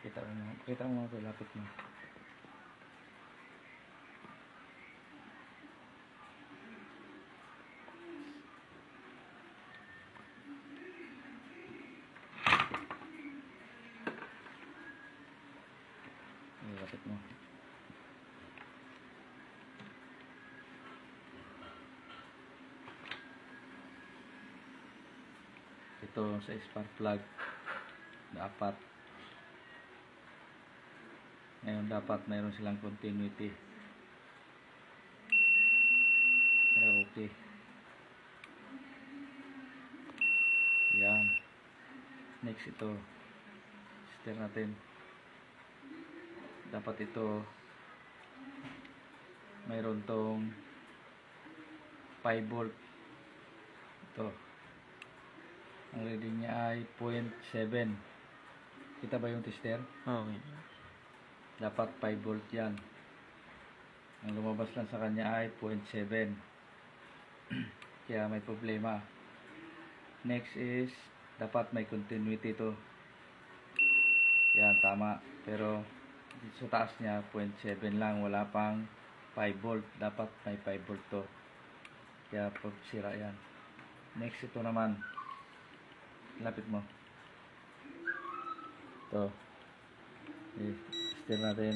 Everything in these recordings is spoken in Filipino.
Kita mo mga lapit mo. Lapit mo. Ito sa spark plug dapat ngayon mayroon silang continuity pero okay yan. Next ito tester natin, dapat ito mayroon tong 5 volt. Ito ang reading niya ay 0.7. Kita ba yung tester? Okay. Dapat 5 volt yan. Ang lumabas lang sa kanya ay 0.7. Kaya may problema. Next is dapat may continuity to. Yan, tama. Pero sa taas niya 0.7 lang, wala pang 5 volt. Dapat may 5 volt to. Kaya sira yan. Next ito naman, lapit mo. Ito. Tester natin.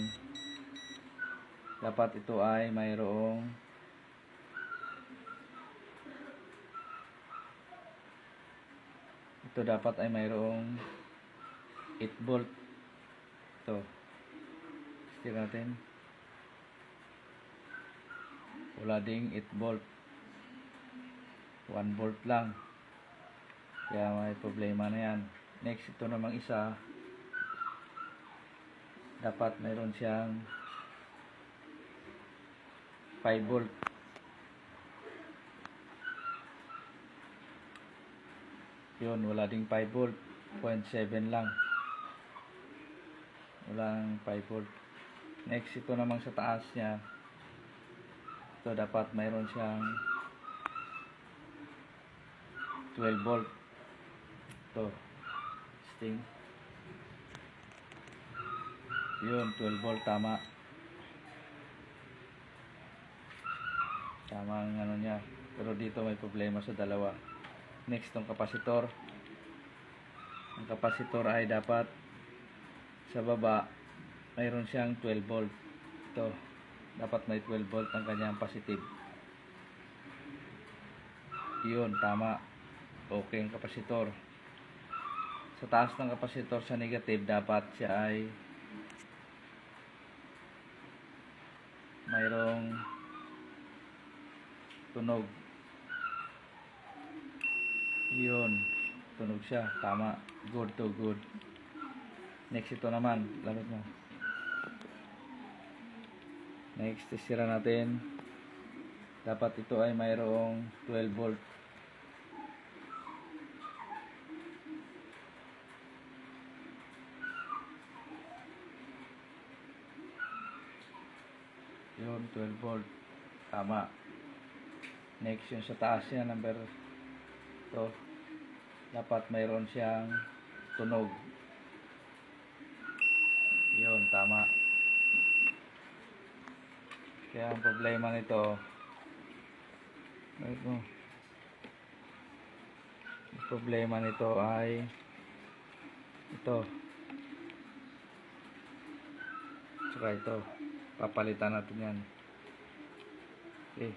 Dapat ito ay mayroong dapat ay mayroong 8 volt. Ito. Tester natin. Wala ding 8 volt. 1 volt lang. Kaya may problema na yan. Next, ito namang isa. Dapat mayroon siyang 5 volt. Yun, wala ding 5 volt. 0.7 lang. Walang 5 volt. Next, ito namang sa taas niya. Ito dapat mayroon siyang 12 volt. Ito. Sting. Yun, 12 volt. Tama. Tama ang ano niya. Pero dito may problema sa dalawa. Next, tong kapasitor. Ang kapasitor ay dapat sa baba mayroon siyang 12 volt. Ito. Dapat may 12 volt ang kanyang positive. Yun, tama. Okay ang kapasitor. Sa taas ng kapasitor sa negative, dapat siya ay mayroong tunog. Yun, tunog siya. Tama. Good to good. Next ito naman, lapit mo. Next, isira natin. Dapat ito ay mayroong 12 volt. Yun, 12 volt. Tama. Next, yung sa taas niya, number ito. Dapat mayroon siyang tunog. Yun, tama. Kaya ang problema nito, ang problema nito ay ito. Tsaka ito. Papalitan natin yan. Okay.